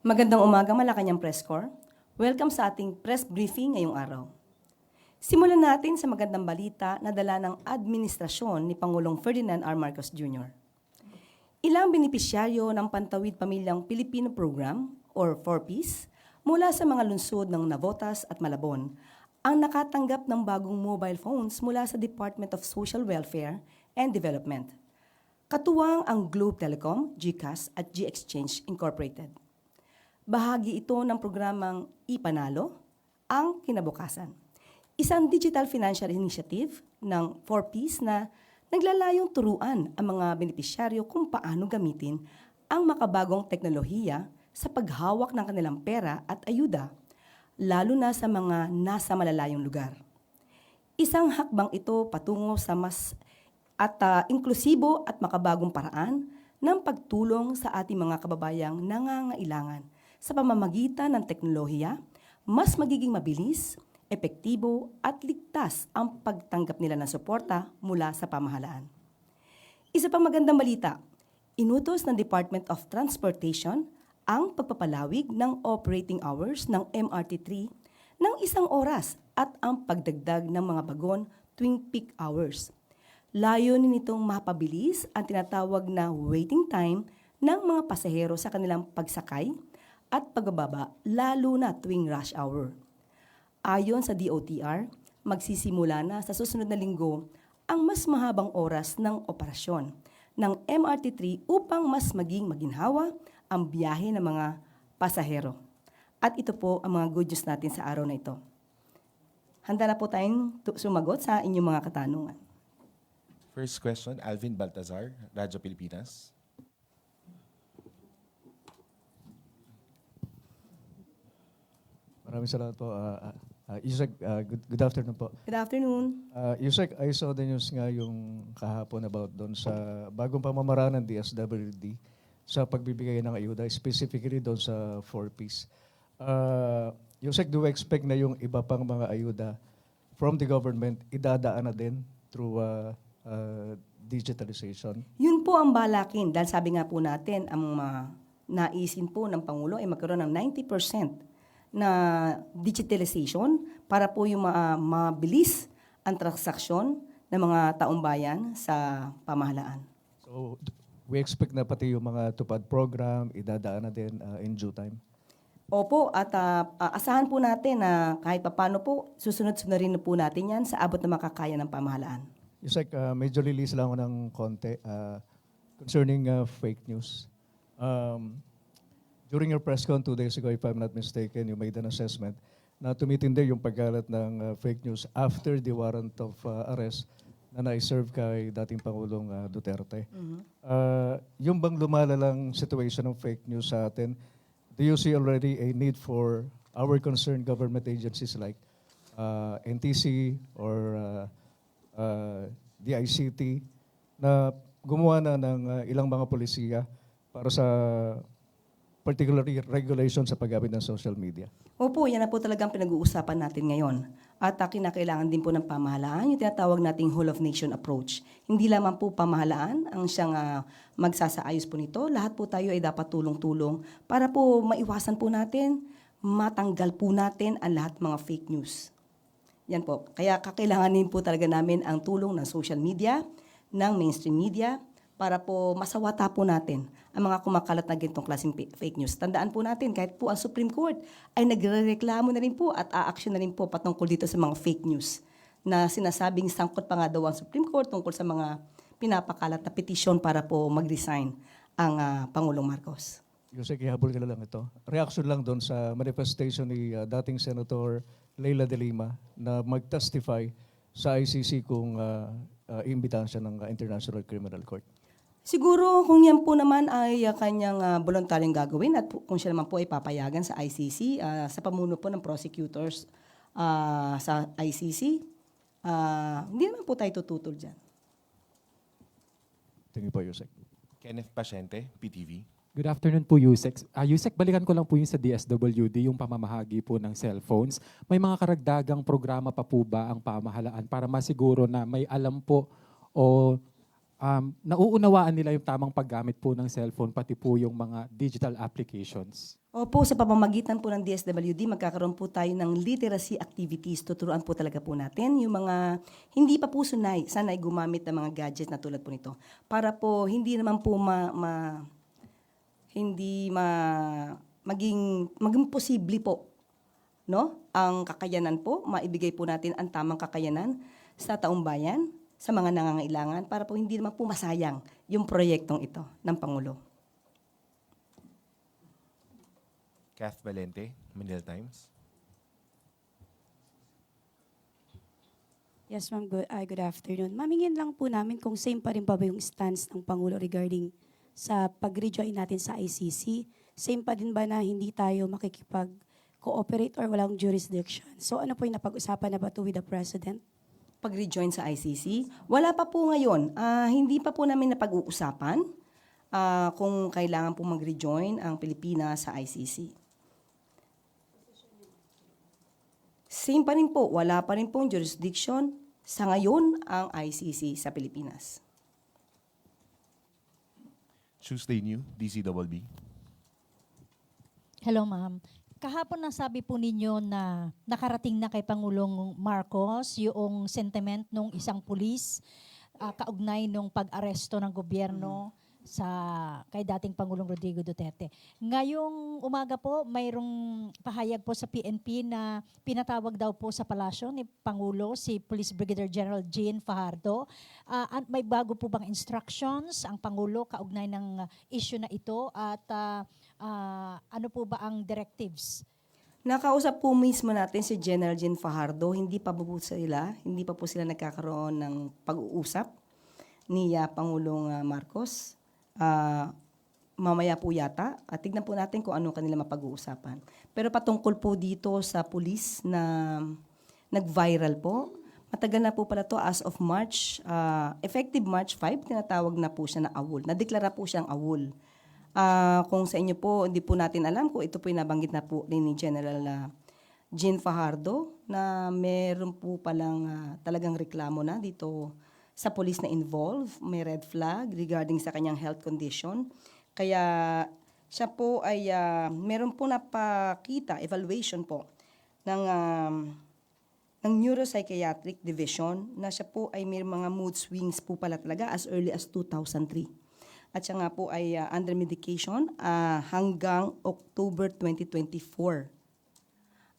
Magandang umaga, Malacanang Press Corps. Welcome sa ating press briefing ngayong araw. Simulan natin sa magandang balita na dala ng administrasyon ni Pangulong Ferdinand R. Marcos Jr. Ilang benepisyaryo ng Pantawid Pamilyang Pilipino Program or 4Ps mula sa mga lungsod ng Navotas at Malabon ang nakatanggap ng bagong mobile phones mula sa Department of Social Welfare and Development. Katuwang ang Globe Telecom, GCash at G-Exchange Incorporated. Bahagi ito ng programang iPanalo, ang kinabukasan. Isang digital financial initiative ng 4Ps na naglalayong turuan ang mga benepisyaryo kung paano gamitin ang makabagong teknolohiya sa paghawak ng kanilang pera at ayuda, lalo na sa mga nasa malalayong lugar. Isang hakbang ito patungo sa mas inklusibo at makabagong paraan ng pagtulong sa ating mga kababayang nangangailangan sa pamamagitan ng teknolohiya, mas magiging mabilis, epektibo at ligtas ang pagtanggap nila ng suporta mula sa pamahalaan. Isa pang magandang balita, inutos ng Department of Transportation ang pagpapalawig ng operating hours ng MRT3 ng 1 oras at ang pagdagdag ng mga bagon tuwing peak hours. Layunin nitong mapabilis ang tinatawag na waiting time ng mga pasahero sa kanilang pagsakay at pagbababa, lalo na tuwing rush hour. Ayon sa DOTR, magsisimula na sa susunod na linggo ang mas mahabang oras ng operasyon ng MRT3 upang mas maging maginhawa ang biyahe ng mga pasahero. At ito po ang mga good news natin sa araw na ito. Handa na po tayong sumagot sa inyong mga katanungan. First question, Alvin Baltazar, Radyo Pilipinas. Maraming salamat po. Yusek, good afternoon po. Good afternoon. Yusek, I saw the news nga yung kahapon about doon sa bagong pamamaraan ng DSWD sa pagbibigay ng ayuda, specifically doon sa 4Ps. Yusek, do we expect na yung iba pang mga ayuda from the government idadaan na din through digitalization? Yun po ang balakin dahil sabi nga po natin, ang naisin po ng Pangulo ay magkaroon ng 90% na digitalization para po yung mabilis ang transaksyon ng mga taong bayan sa pamahalaan. So we expect na pati yung mga tupad program idadaan na din in due time? Opo, at asahan po natin na kahit papano po, susunod-sunod rin po natin yan sa abot na makakaya ng pamahalaan. Yusek, medyo release lang ako ng konti concerning fake news. During your press con 2 days ago, if I'm not mistaken, you made an assessment na tumitindi yung pagkalat ng fake news after the warrant of arrest na na-serve kay dating Pangulong Duterte. Yung bang lumalalang situation ng fake news sa atin, do you see already a need for our concerned government agencies like NTC or the ICT na gumawa na ng ilang mga polisiya para sa particularly regulation sa paggamit ng social media? Opo, yan na po talagang pinag-uusapan natin ngayon. At kinakailangan din po ng pamahalaan yung tinatawag nating whole of nation approach. Hindi lamang po pamahalaan ang siyang magsasaayos po nito. Lahat po tayo ay dapat tulong-tulong para po maiwasan po natin, matanggal po natin ang lahat mga fake news. Yan po. Kaya kakailanganin po talaga namin ang tulong ng social media, ng mainstream media, para po masawata po natin ang mga kumakalat na ganitong klaseng fake news. Tandaan po natin, kahit po ang Supreme Court ay nagrereklamo na rin po at a-action na rin po patungkol dito sa mga fake news na sinasabing sangkot pa nga daw ang Supreme Court tungkol sa mga pinapakalat na petisyon para po mag-resign ang Pangulong Marcos. Yusek, ihabol ka na lang ito. Reaction lang doon sa manifestation ni dating Senator Leila de Lima na mag-testify sa ICC kung iimbitahan siya ng International Criminal Court. Siguro kung yan po naman ay kanyang voluntaryong gagawin at kung siya naman po ay papayagan sa ICC, sa pamuno po ng prosecutors sa ICC, hindi naman po tayo tututol dyan. Thank you po, Yusek. Kenneth Pasyente, PTV. Good afternoon po, Yusek. Yusek, balikan ko lang po yung sa DSWD, yung pamamahagi po ng cellphones. May mga karagdagang programa pa po ba ang pamahalaan para masiguro na may alam po o nauunawaan nila yung tamang paggamit po ng cellphone, pati po yung mga digital applications? Opo, sa pamamagitan po ng DSWD, magkakaroon po tayo ng literacy activities. Tuturuan po talaga po natin yung mga hindi pa po sanay gumamit ng mga gadgets na tulad po nito. Para po hindi naman po maging posible po, no? Ang kakayanan po, maibigay po natin ang tamang kakayanan sa taong bayan, sa mga nangangailangan, para po hindi naman po masayang yung proyektong ito ng Pangulo. Kath Valente, Manila Times. Yes, ma'am. Good afternoon. Mamingin lang po namin kung same pa rin pa ba yung stance ng Pangulo regarding sa pag-rejoin natin sa ICC. Same pa din ba na hindi tayo makikipag-cooperate or walang jurisdiction? So ano po yung napag-usapan na ba to with the President? Pag-rejoin sa ICC, wala pa po ngayon. Hindi pa po namin napag-uusapan kung kailangan po mag-rejoin ang Pilipinas sa ICC. Same pa rin po, wala pa rin pong jurisdiction sa ngayon ang ICC sa Pilipinas. Tuesday New, DCWB. Hello, ma'am. Kahapon nasabi po ninyo na nakarating na kay Pangulong Marcos yung sentiment ng isang pulis kaugnay nung pag-aresto ng gobyerno kay dating Pangulong Rodrigo Duterte. Ngayong umaga po, mayroong pahayag po sa PNP na pinatawag daw po sa palasyo ni Pangulo si Police Brigadier General Jean Fajardo. May bago po bang instructions ang Pangulo kaugnay ng issue na ito at ano po ba ang directives? Nakausap po mismo natin si General Jean Fajardo, hindi pa po sila nagkakaroon ng pag-uusap ni Pangulong Marcos. Mamaya po yata, at tignan po natin kung ano kanila mapag-uusapan. Pero patungkol po dito sa pulis na nag-viral po, matagal na po pala to as of March, effective March 5, tinatawag na po siya na AWOL. Nadeklara po siyang AWOL. Kung sa inyo po, hindi po natin alam kung ito po yung nabanggit na po rin ni General Jean Fajardo na meron po palang talagang reklamo na dito sa police na involved, may red flag regarding sa kanyang health condition. Kaya siya po ay meron po napakita, evaluation po ng neuropsychiatric division na siya po ay may mga mood swings po pala talaga as early as 2003. At siya nga po ay under medication hanggang October 2024.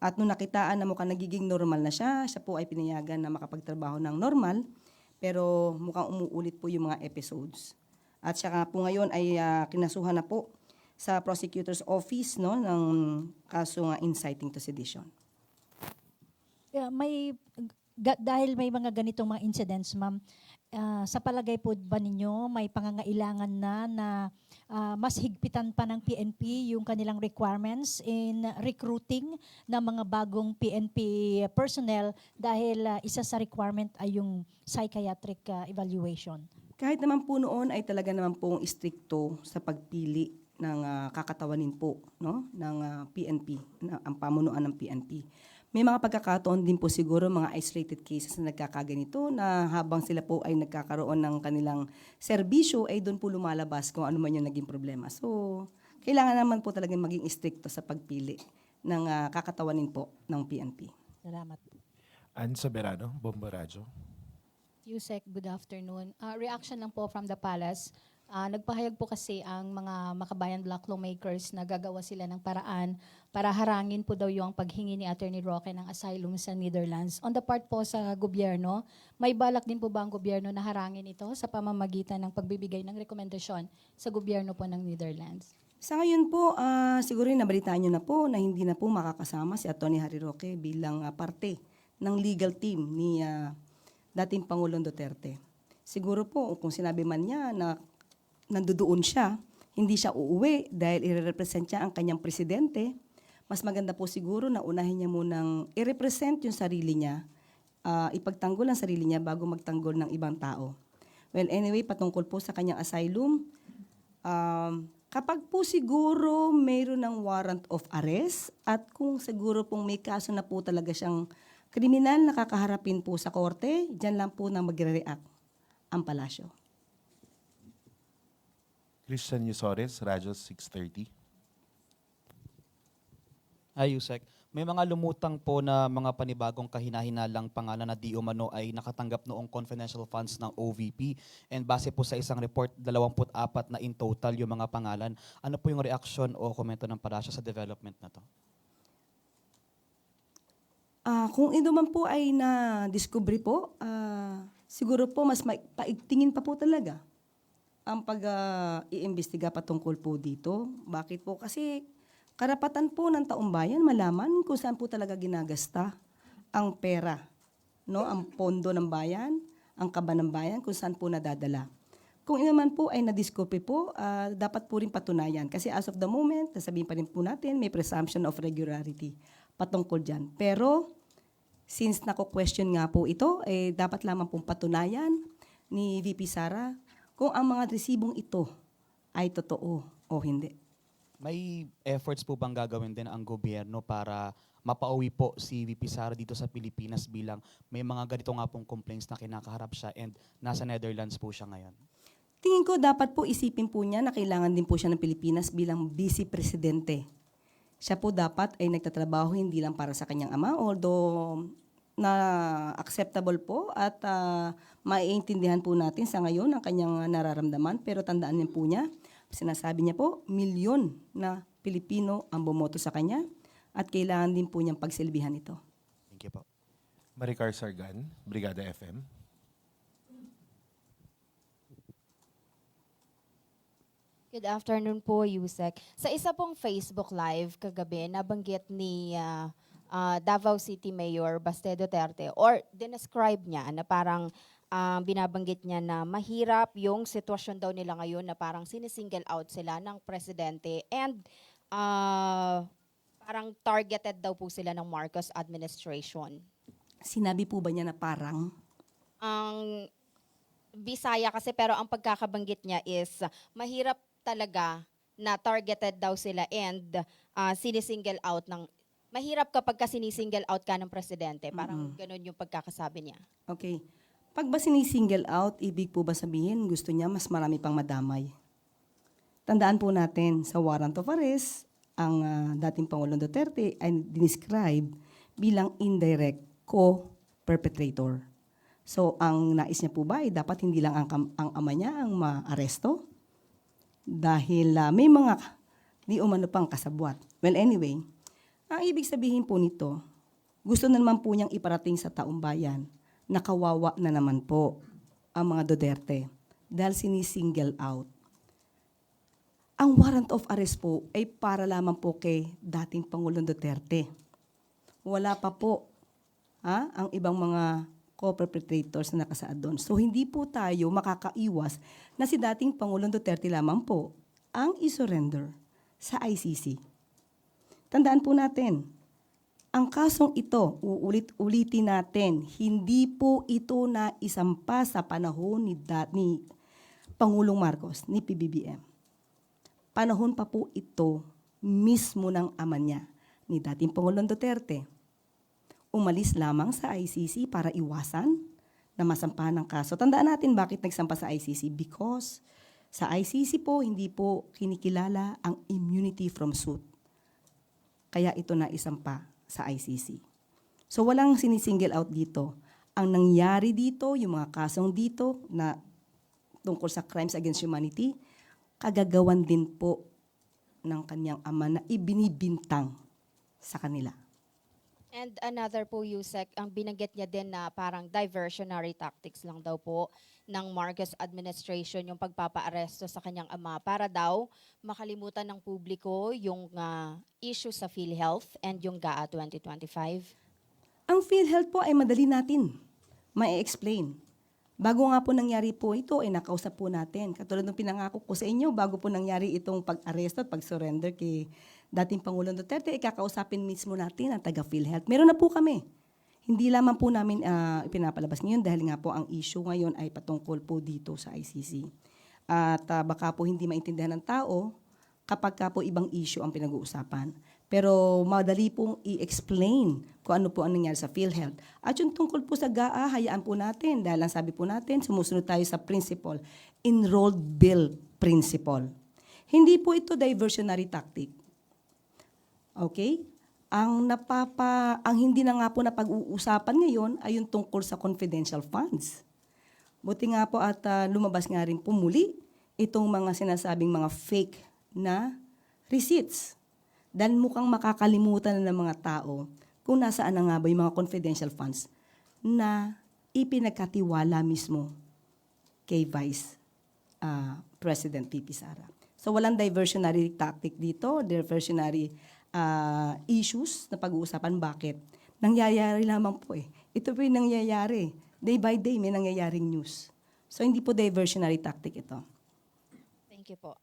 At nung nakitaan na mukhang nagiging normal na siya po ay pinayagan na makapagtrabaho ng normal, pero mukhang umuulit po yung mga episodes. At saka po ngayon ay kinasuhan na po sa prosecutor's office ng kaso nga inciting to sedition. Dahil may mga ganitong mga incidents, ma'am, sa palagay po ba ninyo may pangangailangan na mas higpitan pa ng PNP yung kanilang requirements in recruiting ng mga bagong PNP personnel dahil isa sa requirement ay yung psychiatric evaluation? Kahit naman po noon ay talaga naman pong istrikto sa pagpili ng kakatawanin po ng PNP, ang pamunuan ng PNP. May mga pagkakataon din po siguro mga isolated cases na nagkakaganito na habang sila po ay nagkakaroon ng kanilang serbisyo ay doon po lumalabas kung ano man yung naging problema. So, kailangan naman po talagang maging istrikto sa pagpili ng kakatawanin po ng PNP. Salamat. Ann Soberano, Bombo Radyo. Yusek, good afternoon. Reaction lang po from the palace. Nagpahayag po kasi ang mga makabayan block lawmakers na gagawa sila ng paraan para harangin po daw yung paghingi ni Attorney Roque ng asylum sa Netherlands. On the part po sa gobyerno, may balak din po ba ang gobyerno na harangin ito sa pamamagitan ng pagbibigay ng rekomendasyon sa gobyerno po ng Netherlands? Sa ngayon po, siguro nabalitaan nyo na po na hindi na po makakasama si Atty. Harry Roque bilang parte ng legal team ni dating Pangulong Duterte. Siguro po, kung sinabi man niya na nandoon siya, hindi siya uuwi dahil i-represent niya ang kanyang presidente, mas maganda po siguro na unahin niya munang i-represent yung sarili niya, ipagtanggol ang sarili niya bago magtanggol ng ibang tao. Well, anyway, patungkol po sa kanyang asylum, kapag po siguro mayroon ng warrant of arrest at kung siguro pong may kaso na po talaga siyang kriminal na kakaharapin po sa korte, dyan lang po na magre-react ang palasyo. Christian Yusores, Radyo 630. Hi, Yusek. May mga lumutang po na mga panibagong kahinahinalang pangalan na di umano ay nakatanggap noong confidential funds ng OVP. And base po sa isang report, 24 na in total yung mga pangalan. Ano po yung reaksyon o komento ng Palasyo sa development na to? Kung ito man po ay na-discovery po, siguro po mas paigtingin pa po talaga ang pag-iimbestiga patungkol po dito. Bakit po? Kasi karapatan po ng taong bayan malaman kung saan po talaga ginagasta ang pera, no? Ang pondo ng bayan, ang kaba ng bayan, kung saan po nadadala. Kung ito man po ay na-discovery po, dapat po rin patunayan. Kasi as of the moment, nasabihin pa rin po natin, may presumption of regularity patungkol dyan. Pero, since nako-question nga po ito, dapat lamang pong patunayan ni VP Sara kung ang mga resibong ito ay totoo o hindi. May efforts po bang gagawin din ang gobyerno para mapauwi po si VP Sara dito sa Pilipinas bilang may mga ganito nga pong complaints na kinakaharap siya and nasa Netherlands po siya ngayon? Tingin ko dapat po isipin po niya na kailangan din po siya ng Pilipinas bilang vice presidente. Siya po dapat ay nagtatrabaho hindi lang para sa kanyang ama, although na acceptable po at maiintindihan po natin sa ngayon ang kanyang nararamdaman. Pero tandaan niyo po niya, sinasabi niya po, milyon na Pilipino ang bumoto sa kanya at kailangan din po niyang pagsilbihan ito. Thank you po. Maricar Sargan, Brigada FM. Good afternoon po, Yusek. Sa isa pong Facebook Live kagabi, nabanggit ni Davao City Mayor Baste Duterte or dinescribe niya na parang binabanggit niya na mahirap yung sitwasyon daw nila ngayon na parang sinisingle out sila ng presidente and parang targeted daw po sila ng Marcos administration. Sinabi po ba niya na parang? Ang Bisaya kasi pero ang pagkakabanggit niya is mahirap talaga na targeted daw sila and sinisingle out ng mahirap kapag ka sinisingle out ka ng presidente. Parang ganun yung pagkakasabi niya. Okay. Pag ba sinisingle out, ibig po ba sabihin gusto niya mas marami pang madamay? Tandaan po natin, sa warrant of arrest, ang dating Pangulong Duterte ay dinescribe bilang indirect co-perpetrator. So, ang nais niya po ba ay dapat hindi lang ang ama niya ang maaresto? Dahil may mga di umano pang kasabwat. Well, anyway, ang ibig sabihin po nito, gusto na naman po niyang iparating sa taong bayan na kawawa na naman po ang mga Duterte dahil sinisingle out. Ang warrant of arrest po ay para lamang po kay dating Pangulong Duterte. Wala pa po ang ibang mga co-perpetrators na nakasaad doon. So hindi po tayo makakaiwas na si dating Pangulong Duterte lamang po ang isurrender sa ICC. Tandaan po natin, ang kasong ito, uulit-ulitin natin, hindi po ito na isampa sa panahon ni Pangulong Marcos, ni PBBM. Panahon pa po ito mismo ng ama niya, ni dating Pangulong Duterte. Umalis lamang sa ICC para iwasan na masampahan ng kaso. Tandaan natin bakit nagsampa sa ICC. Because sa ICC po, hindi po kinikilala ang immunity from suit. Kaya ito na isampa sa ICC. So walang sinisingle out dito. Ang nangyari dito, yung mga kasong dito na tungkol sa crimes against humanity, kagagawan din po ng kanyang ama na ibinibintang sa kanila. And another po, Yusek, ang binanggit niya din na parang diversionary tactics lang daw po ng Marcos administration yung pagpapaaresto sa kanyang ama para daw makalimutan ng publiko yung issue sa PhilHealth and yung GAA 2025. Ang PhilHealth po ay madali natin ma-explain. Bago nga po nangyari po ito, ay nakausap po natin. Katulad ng pinangako ko sa inyo, bago po nangyari itong pag-aresto at pag-surrender kay dating Pangulong Duterte, ikakausapin mismo natin ang taga-PhilHealth. Meron na po kami. Hindi lamang po namin ipinapalabas ngayon dahil nga po ang issue ngayon ay patungkol po dito sa ICC. At baka po hindi maintindihan ng tao kapag ka po ibang issue ang pinag-uusapan. Pero madali pong i-explain kung ano po ang nangyari sa PhilHealth. At yung tungkol po sa GAA, hayaan po natin dahil ang sabi po natin, sumusunod tayo sa principle, enrolled bill principle. Hindi po ito diversionary tactic. Okay? Ang hindi na nga po na pag-uusapan ngayon ay yung tungkol sa confidential funds. Buti nga po at lumabas nga rin pumuli itong mga sinasabing mga fake na receipts. Dahil mukhang makakalimutan na ng mga tao kung nasaan na nga ba yung mga confidential funds na ipinagkatiwala mismo kay Vice President P.P. Sara. So walang diversionary tactic dito, diversionary issues na pag-uusapan. Bakit? Nangyayari lamang po eh. Ito po yung nangyayari. Day by day may nangyayaring news. So hindi po diversionary tactic ito. Thank you po.